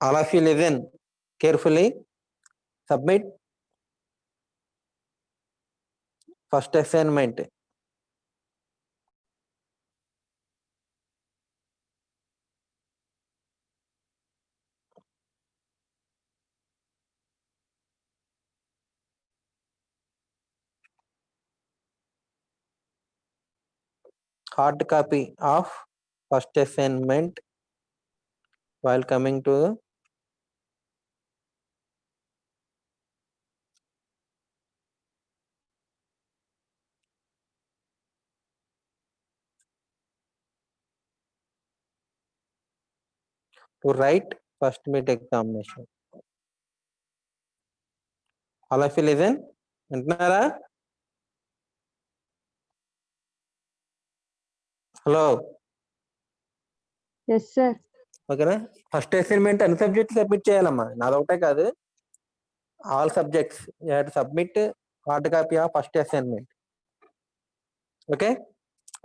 All of you listen carefully. Submit first assignment. Hard copy of first assignment while coming to write first mid examination. All of you listen. వింటున్నారా? Hello, Yes, sir. ఓకేనా? First assignment అన్ని subjects submit చేయాలమ్మా, నాదొకటే కాదు, all subjects you have to submit hard copy of first assignment. Okay,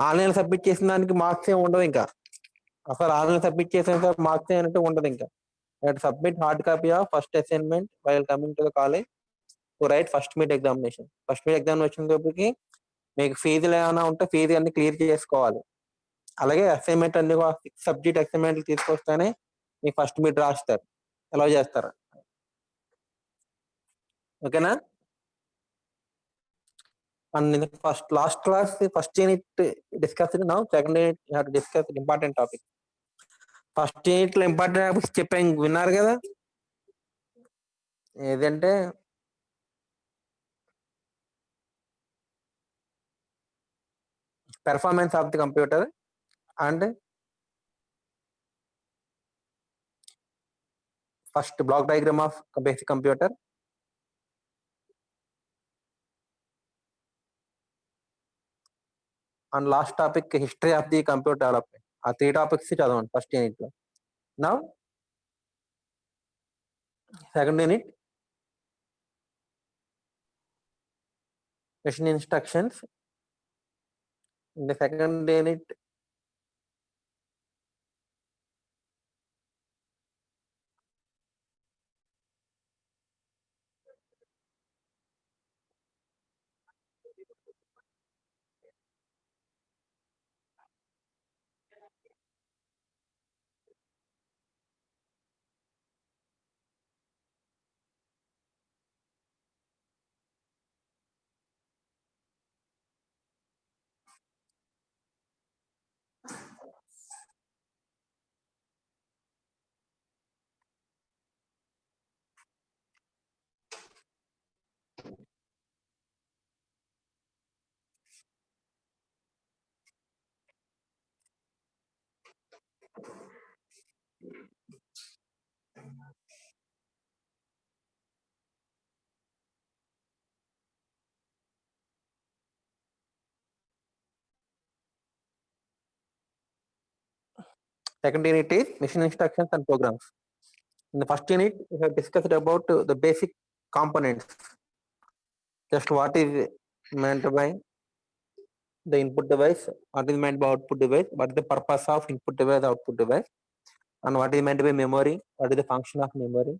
online submit చేసిన దానికి marks ఏమి ఉండవు, ఇంకా అసలు ఆన్లైన్ సబ్మిట్ చేసిన మార్క్స్ ఏమంటే ఉండదు. ఇంకా you have to submit hard copy of first assignment while coming to the college to right first mid examination. First mid examination వచ్చేటప్పటికి మీకు ఫీజులు ఏమైనా ఉంటే ఫీజు అన్ని క్లియర్ చేసుకోవాలి. అలాగే అసైన్మెంట్ అన్ని 6 సబ్జెక్ట్ అసైన్మెంట్లు తీసుకొస్తేనే మీకు ఫస్ట్ మిడ్ రాస్తారు, అలౌ చేస్తారు. ఓకేనా? And first last class first unit discussed, now second unit you have to discuss important topic. First unit లో ఇంపార్టెంట్ టాపిక్స్ చెప్పాను, విన్నారు కదా? ఏదంటే performance of the computer and first block diagram of basic computer, and last topic history of the computer development. ఆ 3 topics చదవండి first unit లో. Now second unit machine instructions. In the second unit second unit is machine instructions and programs. In the first unit we have discussed about the basic components, just what is meant by the input device, what is meant by output device, what is the purpose of input device, output device, and what is meant by memory, what is the function of memory,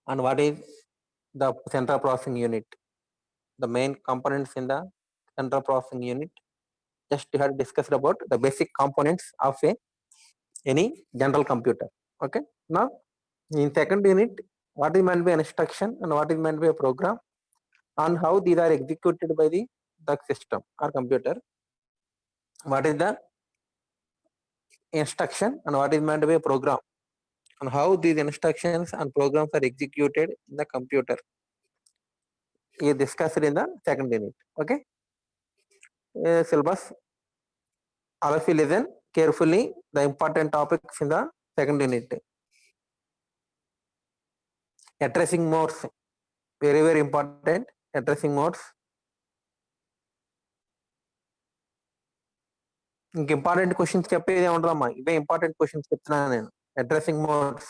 and what is the central processing unit, the main components in the central processing unit. Just we have discussed about the basic components of any general computer. Okay, now in second unit, what is meant by an instruction and what is meant by a program, and how these are executed by the system or computer. What is the instruction and what is meant by a program, and how these instructions and programs are executed in the computer is discussed in the second unit. Okay, syllabus, all of you listen carefully the important topics in the second unit. Addressing modes, very very important. Addressing modes, ఇంక important questions చెప్పేది ఉండదమ్మా, ఇవే important questions చెప్తున్నాను నేను. Addressing modes,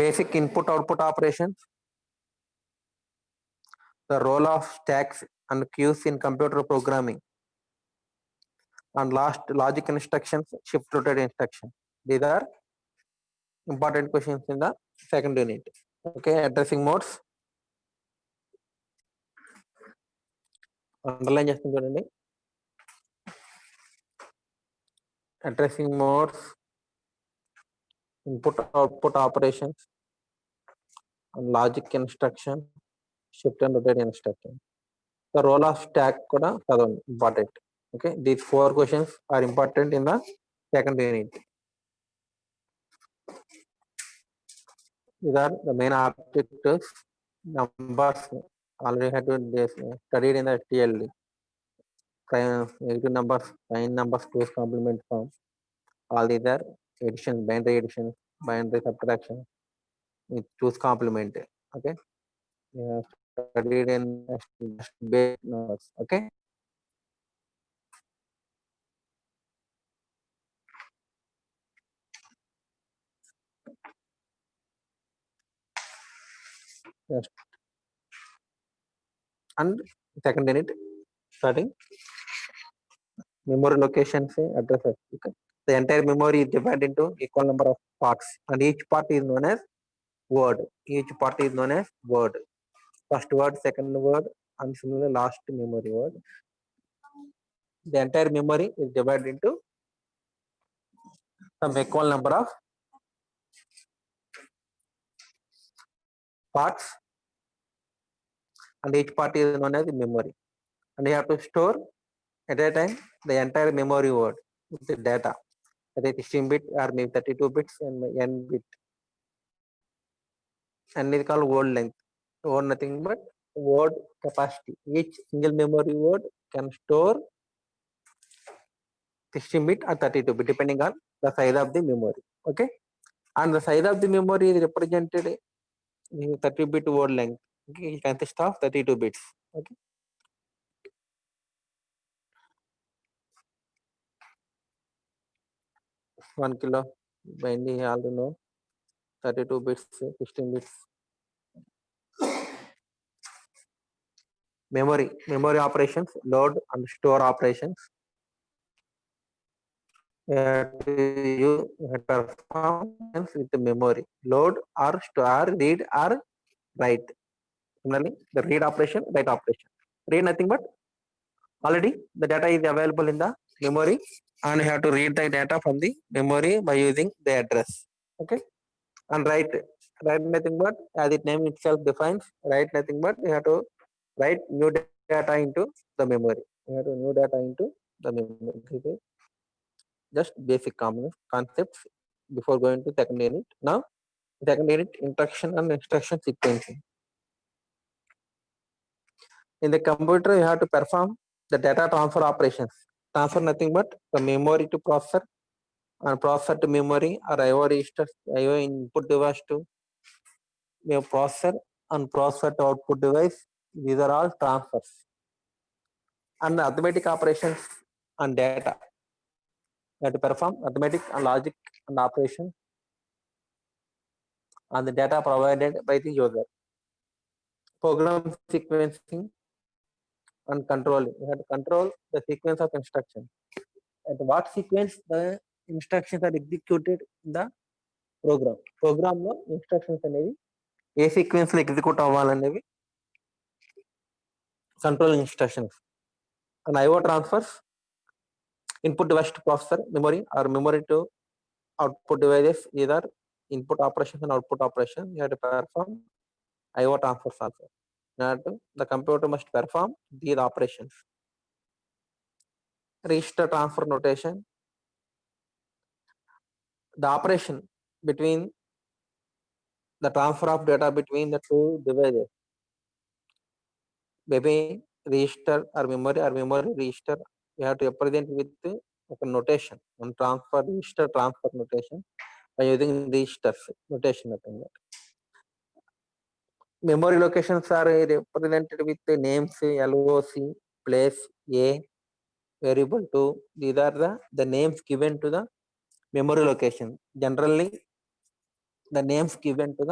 basic input output operations, the role of stacks and queues in computer programming, and last logic instructions, shift rotate instruction. These are important questions in the second unit. Okay, addressing modes. Underline చేస్తుంది చూడండి. Addressing modes, input output operations, and logic instruction, shift and rotate instruction. The role of stack kuda chadavandi important. Okay, these 4 questions are important in the second unit. These are the main objectives. Numbers already had to studied in the TLD. Negative numbers, prime numbers, close complement form. All these are addition, binary subtraction. We choose complement. Okay. Studied in base numbers. Okay. Yes. And second unit starting memory locations addresses. Okay. The entire memory is divided into equal number of parts, and each part is known as word. Each part is known as word. First word, second word, and similarly last memory word. The entire memory is divided into some equal number of parts, and each part is known as memory. And you have to store at a time the entire memory word with the data, whether 16 bit or maybe 32 bits and n bit. And it's called word length. Word nothing but word capacity. Each single memory word can store 16 bit or 32 bit depending on the size of the memory. Okay, and the size of the memory is represented in 30 bit word length. Okay, it consists of 32 bits. Okay, 1 kilo mainly you all know 32 bits, 16 bits. Memory operations, load and store operations. You perform with the memory, load or store, read or write. Similarly, the read operation, write operation. Read nothing but already the data is available in the memory, and you have to read the data from the memory by using the address. Okay, and write nothing but as its name itself defines, write nothing but you have to write new data into the memory. You have to new data into the memory. Just basic concepts before going to second unit. Now, second unit, instruction and instruction sequencing. In the computer, you have to perform the data transfer operations. Transfer nothing but the memory to processor, and processor to memory, or IO register, IO input device to processor, and processor to output device. These are all transfers. And the arithmetic operations on data. You have to perform arithmetic and logic and operation on the data provided by the user. Program sequencing and controlling. You have to control the sequence of instructions. At what sequence the instructions are executed in the program. Program లో instructions అనేవి ఏ sequence లో execute అవ్వాలనేవి control instructions. And IO transfers, input device to processor, memory, or memory to output devices, either input operations and output operations. You have to perform IO transfers also. The computer must perform these operations. Register transfer notation, the operation between the transfer of data between the two devices, maybe register or memory register. You have to represent with a notation, one transfer register transfer notation by using registers notation. Memory locations are represented with the names LOC, place A, variable 2. These are the names given to the memory location. Generally, the names given to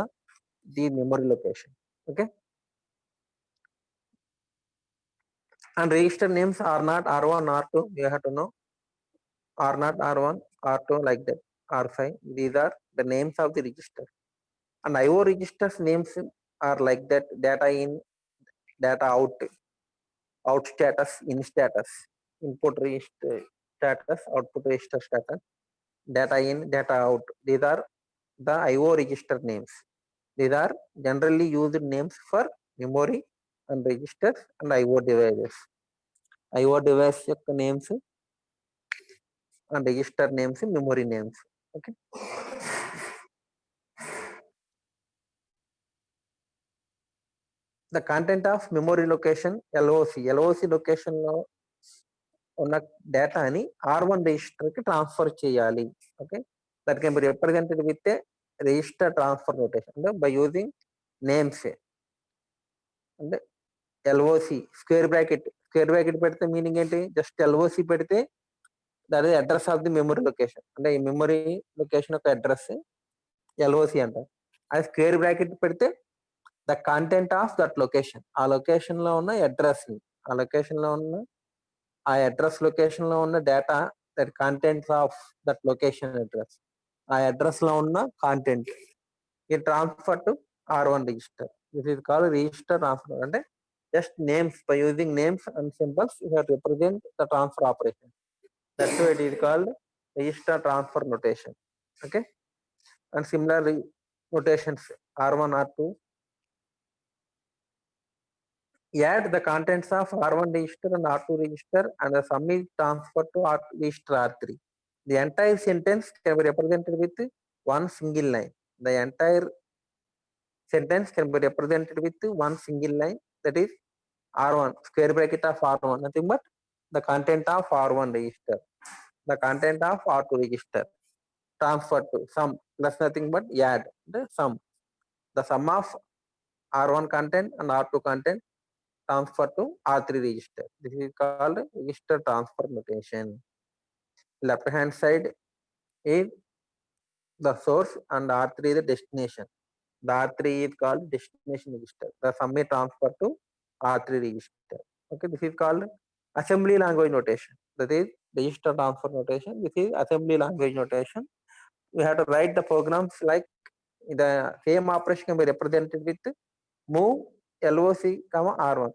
the memory location. Okay, and register names are not R1, R2. You have to know R0, R1, R2, like that, R5. These are the names of the register. And IO registers names are like that: data in, data out, out status, in status, input register status, output register status, data in, data out. These are the IO register names. These are generally used names for memory and registers and IO devices. IO device యొక్క names and register names, memory names. Okay. The content of memory location LOC. LOC location లో ఉన్న డేటాని R1 register కి transfer చేయాలి. Okay, that can be represented with a register transfer notation అంటే by using names. అంటే LOC square bracket పెడితే meaning ఏంటి? Just LOC పెడితే that is address of the memory location. అంటే ఈ మెమరీ లొకేషన్ యొక్క అడ్రస్ ఎల్ఓసి అంటారు. అది స్క్వేర్ బ్రాకెట్ పెడితే the content of that location. ఆ లొకేషన్ లో ఉన్న అడ్రస్ ని, ఆ లొకేషన్ లో ఉన్న ఆ అడ్రస్ లొకేషన్ లో ఉన్న data, that contents of that location address, ఆ అడ్రస్ లో ఉన్న కాంటెంట్ ఈ transfer to R1 register. This is called register transfer. అంటే just names, by using names and symbols you have to represent the transfer operation. That's why it is called register transfer notation. Okay, and similar notations R1, R2. Add the contents of R1 register and R2 register and the sum is transferred to register R3. The entire sentence can be represented with one single line. The entire sentence can be represented with one single line, that is R1 square bracket of R1, nothing but the content of R1 register, the content of R2 register, transfer to sum plus nothing but add the sum of R1 content and R2 content transfer to R3 register. This is called register transfer notation. Left hand side is the source and R3 is the destination. The R3 is called destination register. The sum is transferred to R3 register. Okay, this is called assembly language notation. That is register transfer notation. This is assembly language notation. We have to write the programs like the same operation can be represented with move LOC, R1.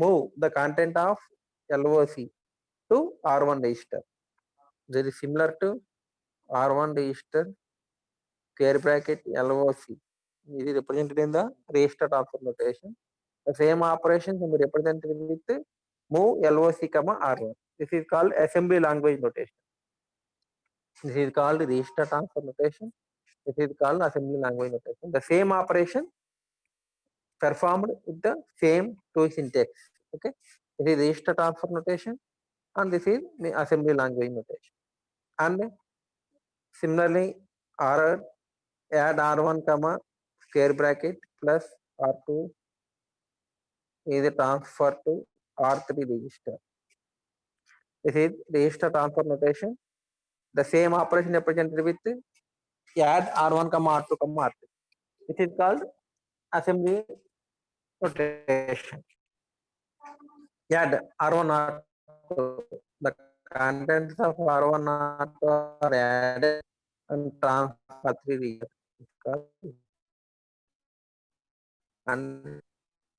Move the content of LOC to R1 register. Very similar to R1 register square bracket LOC. It is represented in the register transfer notation. The same operation can be represented with move LOC, R1. This is called assembly language notation. This is called register transfer notation. This is called assembly language notation. The same operation performed with the same two syntax. Okay, this is register transfer notation and this is the assembly language notation. And similarly, add R1 square bracket plus R2 is a transfer to R3 register. This is register transfer notation. The same operation represented with add R1, R2, R3. This is called assembly notation. Add R1, R2. The contents of R1, R2 are added and transfer 3 register. And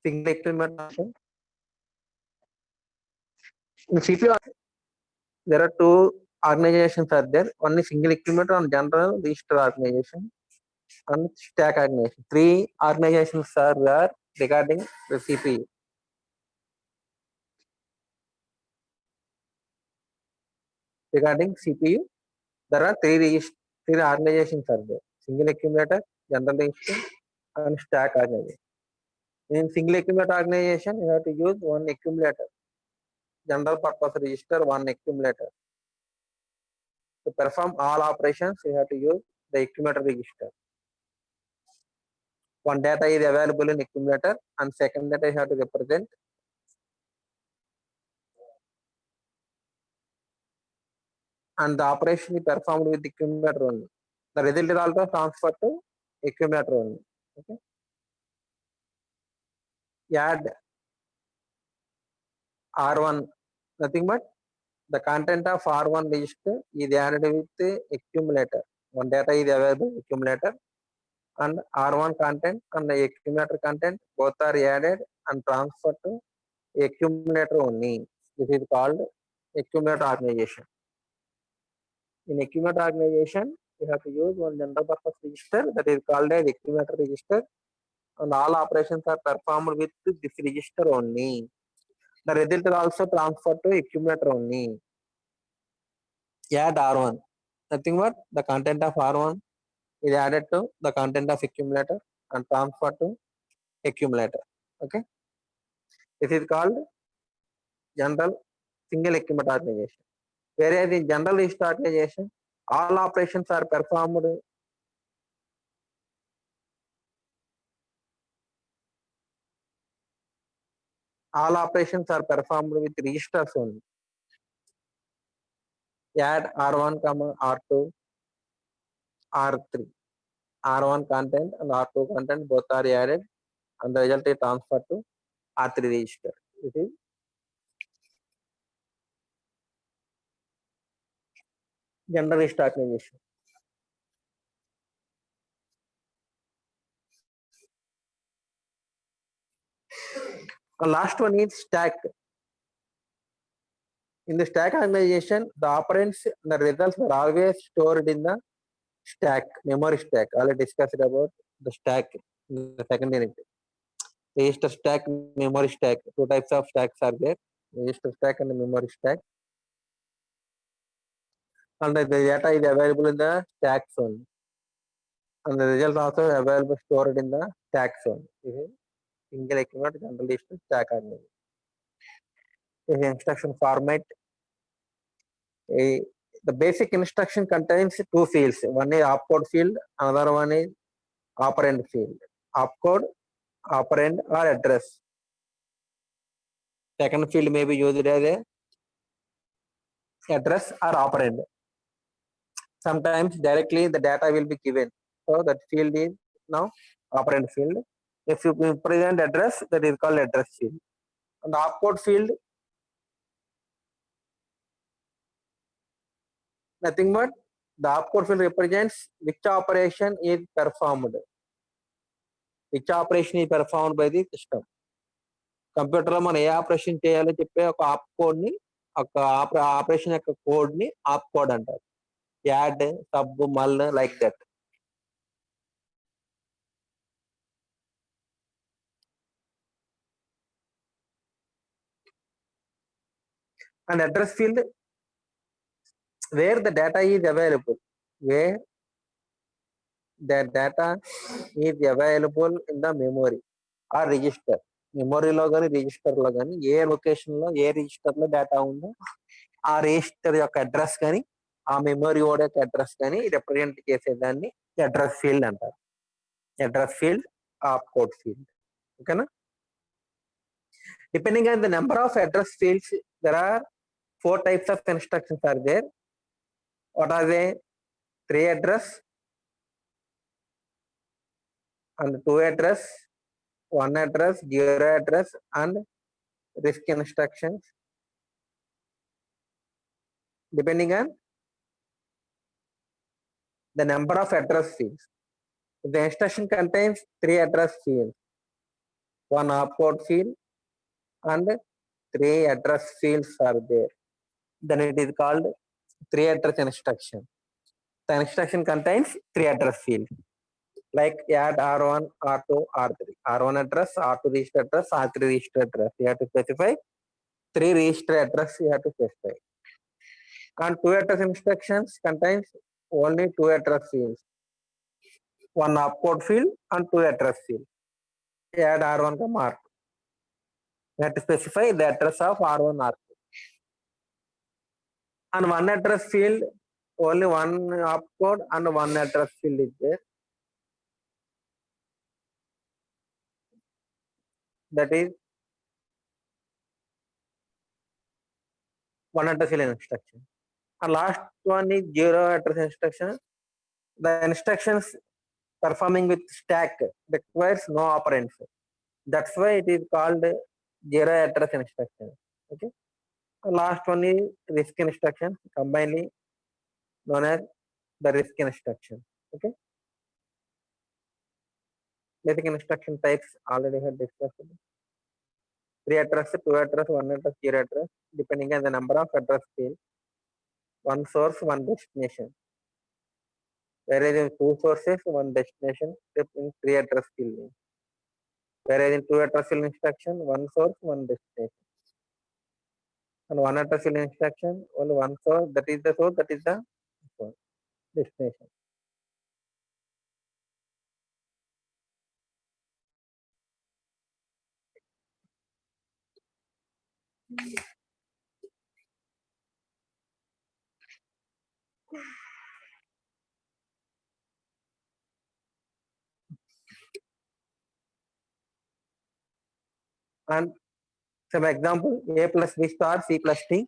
single implementation. In CPU, there are two organizations are there. One is single implementer and general register organization and stack organization. 3 organizations are there regarding the CPU. Regarding CPU, there are 3 organizations are there: single accumulator, general register, and stack organization. In single accumulator organization, you have to use one accumulator, general purpose register, one accumulator. To perform all operations, you have to use the accumulator register. One data is available in accumulator and second data you have to represent. And the operation is performed with accumulator only. The result is also transferred to accumulator only. Okay. Add R1, nothing but the content of R1 register is added with the accumulator. One data is available accumulator, and R1 content and the accumulator content both are added and transferred to accumulator only. This is called accumulator organization. In accumulator organization, you have to use one general purpose register that is called as accumulator register, and all operations are performed with this register only. The result is also transferred to accumulator only. Add R1. Nothing but the content of R1 is added to the content of accumulator and transferred to accumulator. Okay. This is called general single accumulator organization. Whereas in general list organization, all operations are performed with registers only. Add R1, R2, R3. R1 content and R2 content both are added and the result is transferred to R3 register. This is general list organization. The last one is stack. In the stack organization, the operands, the results are always stored in the stack, memory stack. Already discussed about the stack in the second unit. Register stack, memory stack. Two types of stacks are there. Register stack and memory stack. And the data is available in the stack zone. And the results also available stored in the stack zone. This is single accumulator general list stack organization. This is instruction format. The basic instruction contains two fields. One is opcode field, another one is operand field. Opcode, operand or address. Second field may be used as a address or operand. Sometimes directly the data will be given. So that field is now operand field. If you present address, that is called address field. And the opcode field, nothing but the opcode field represents which operation is performed. Which operation is performed by the system. కంప్యూటర్లో మనం ఏ operation చేయాలో చెప్పే ఒక ఆప్ code ని ఒక operation యొక్క code ని ఆప్ code అంటారు. యాడ్, సబ్, మల్ like that. And address field where the data is available, where the data is available in the memory or register. మెమొరీలో కానీ రిజిస్టర్లో కానీ ఏ లొకేషన్లో ఏ రిజిస్టర్లో డేటా ఉందో ఆ రిజిస్టర్ యొక్క అడ్రస్ కానీ ఆ మెమొరీ కోడ్ యొక్క అడ్రస్ కానీ రిప్రజెంట్ చేసేదాన్ని అడ్రస్ ఫీల్డ్ అంటారు. అడ్రస్ ఫీల్డ్, ఆప్ కోడ్ ఫీల్డ్. ఓకేనా? Depending on the number of address fields, there are 4 types of instructions are there. What are they? 3 address and 2 address, 1 address, 0 address, and risk instructions. Depending on the number of address fields. The instruction contains 3 address fields, 1 opcode field, and 3 address fields are there. Then it is called 3 address instruction. The instruction contains 3 address fields. Like add R1, R2, R3. R1 address, R2 register address, R3 register address. You have to specify 3 register address you have to specify. And 2 address instructions contains only 2 address fields. 1 opcode field and 2 address field. Add R1, R2. You have to specify the address of R1, R2. And 1 address field, only 1 opcode and 1 address field is there. That is 1 address field instruction. And last one is 0 address instruction. The instructions performing with stack requires no operands. That's why it is called zero address instruction. Okay. The last one is RISC instruction, combinedly known as the RISC instruction. Okay. Basic instruction types already had discussed. 3 address, 2 address, 1 address, 0 address, depending on the number of address fields. One source, one destination. Whereas in 2 sources, one destination, in 3 address field. Whereas in 2 address field instruction, one source, one destination. And 1 address field instruction, only one source, that is the source, that is the destination. And some example, A plus B star, C plus T.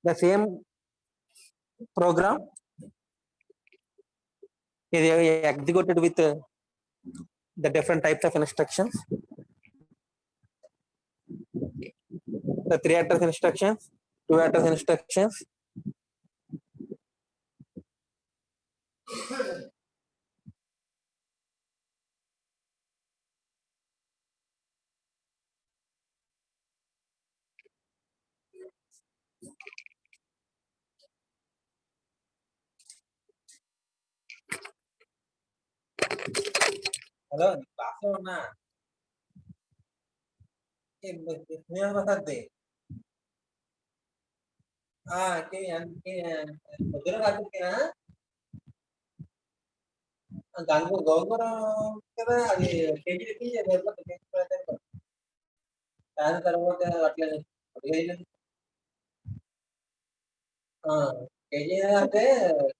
The same program is executed with the different types of instructions. The 3 address instructions, 2 address instructions. Hello, దానికి గోంగూర కదా అది KG దాని తర్వాత అట్లా KG అంటే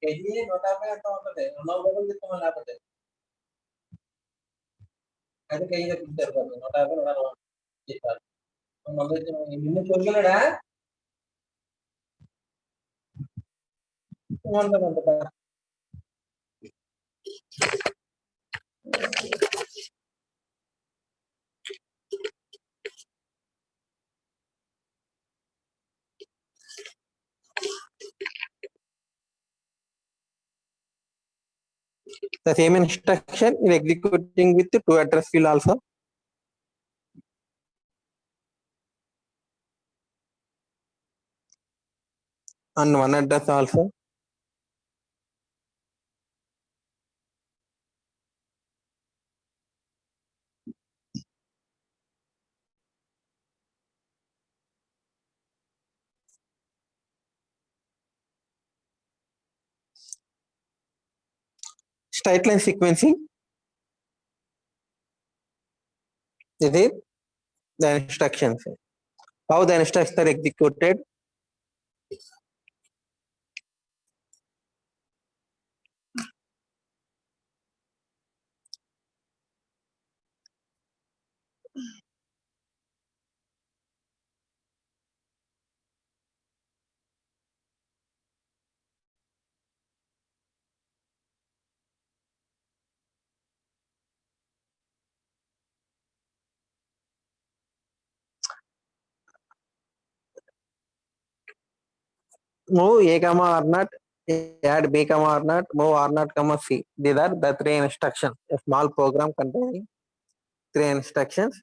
KG 150 ఎంత ఉంటుంది 200 తీసుకోమని లేకపోతే అది కేజీ తెప్పించారు 150 160 చెప్పారు నిన్ను చూడలేడా The same instruction is executing with 2 address field also. And 1 address also. Straight line sequencing. This is the instructions. How the instructions are executed. Move A comma R naught, add B comma R naught, move R naught comma C. These are the 3 instructions. A small program containing 3 instructions.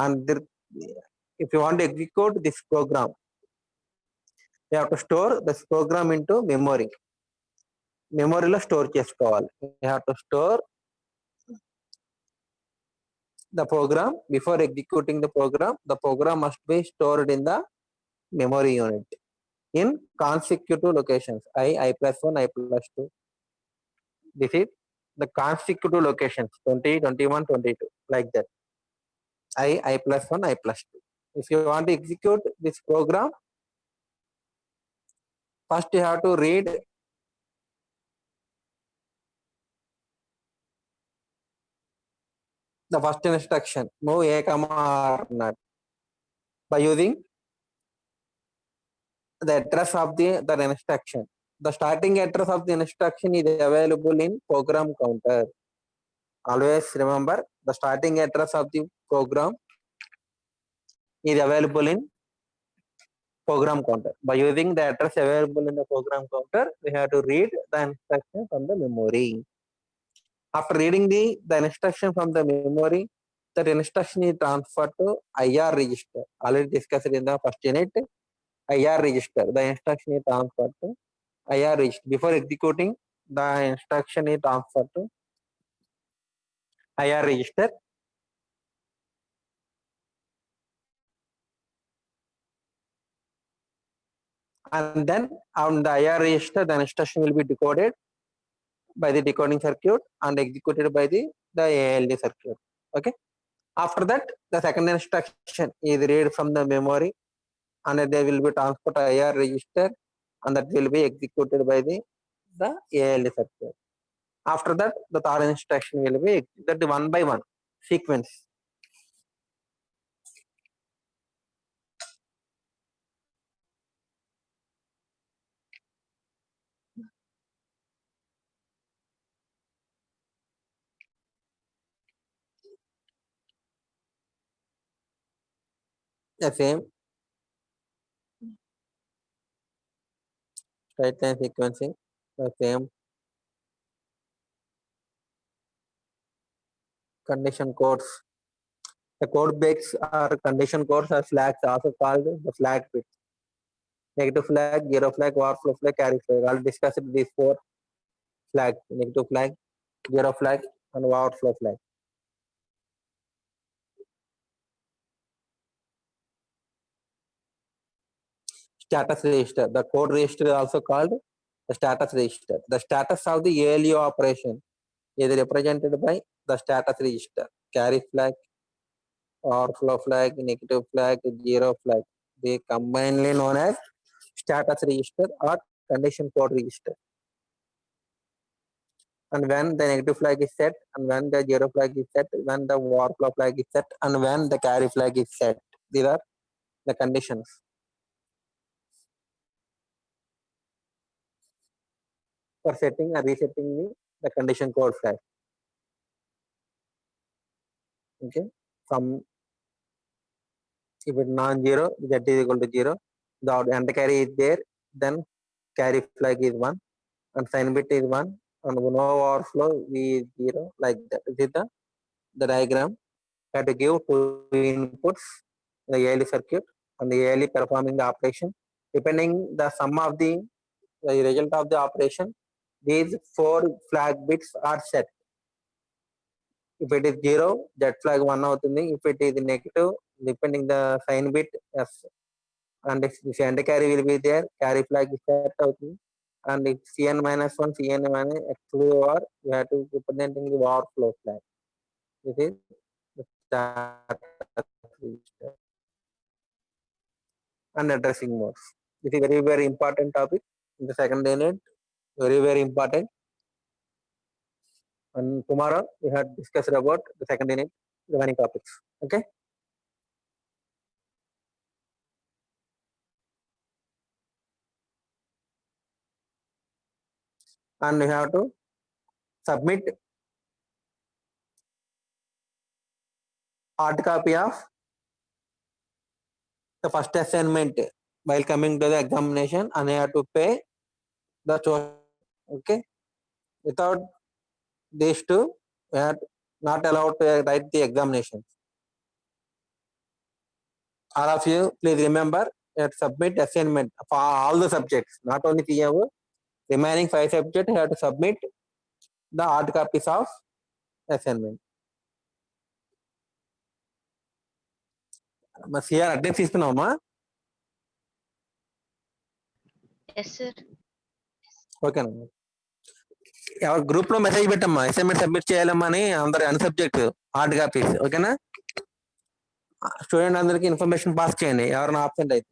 And if you want to execute this program, you have to store this program into memory. Memory lo store chesukovali. You have to store the program before executing the program must be stored in the memory unit in consecutive locations I plus 1, I plus 2. This is the consecutive locations 20, 21, 22 like that. I plus 1, I plus 2. If you want to execute this program, first you have to read the first instruction, move A comma R naught, by using the address of the instruction. The starting address of the instruction is available in program counter. Always remember the starting address of the program is available in program counter. By using the address available in the program counter, we have to read the instruction from the memory. After reading the instruction from the memory, that instruction is transferred to IR register. Already discussed in the first unit. IR register. The instruction is transferred to IR register. Before executing, the instruction is transferred to IR register. And then on the IR register, the instruction will be decoded by the decoding circuit and executed by the ALD circuit. Okay. After that, the second instruction is read from the memory and they will be transferred to IR register and that will be executed by the ALD circuit. After that, the third instruction will be executed one by one sequence. The same straight line sequencing, the same condition codes. The code bits are condition codes are flags, also called the flag bits. Negative flag, zero flag, overflow flag, carry flag. I'll discuss these four flags: negative flag, zero flag, and overflow flag. Status register. The code register is also called the status register. The status of the ALU operation is represented by the status register. Carry flag, overflow flag, negative flag, zero flag. They commonly known as status register or condition code register. And when the negative flag is set, and when the zero flag is set, when the overflow flag is set, and when the carry flag is set. These are the conditions. For setting and resetting the condition code flag. Okay. From if it's non-zero, z is equal to 0. The anti carry is there, then carry flag is 1, and sign bit is 1, and no overflow v is 0, like that. This is the diagram. You have to give two inputs in the ALE circuit, and the ALE performing the operation. Depending the sum of the result of the operation, these four flag bits are set. If it is 0, Z flag 1 avutundi. If it is negative, depending the sign bit, yes. And if anti carry will be there, carry flag is set avutundi. And if Cn minus 1, Cn minus exclude or you have to representing the overflow flag. This is the status register and addressing modes. This is very, very important topic in the second unit. Very, very important. And tomorrow we have discussed about the second unit remaining topics. Okay. And we have to submit hard copy of the first assignment while coming to the examination, and you have to pay the tuition. Okay. Without these two, we are not allowed to write the examination. All of you, please remember, you have to submit assignment for all the subjects, not only CMO. Remaining 5 subjects, you have to submit the hard copies of assignment. CR address తీసుకున్నావమ్మా? Yes, sir. ఓకేనమ్మా. ఎవరు group లో message పెట్టమ్మా, assignment submit చేయాలమ్మా అని అందరు అన్ని subject hard copies. ఓకేనా? స్టూడెంట్ అందరికి ఇన్ఫర్మేషన్ పాస్ చేయండి ఎవరైనా ఆబ్సెంట్ అయితే.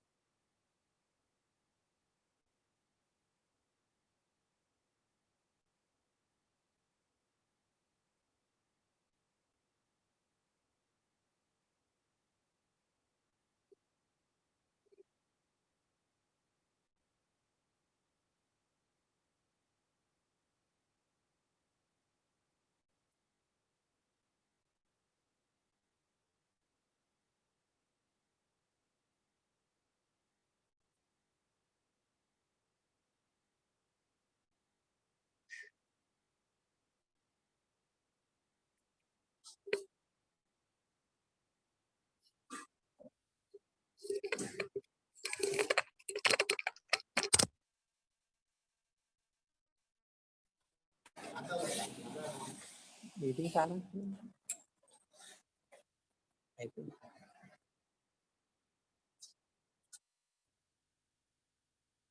మీటింగ్ చాలా అయిపోయింది.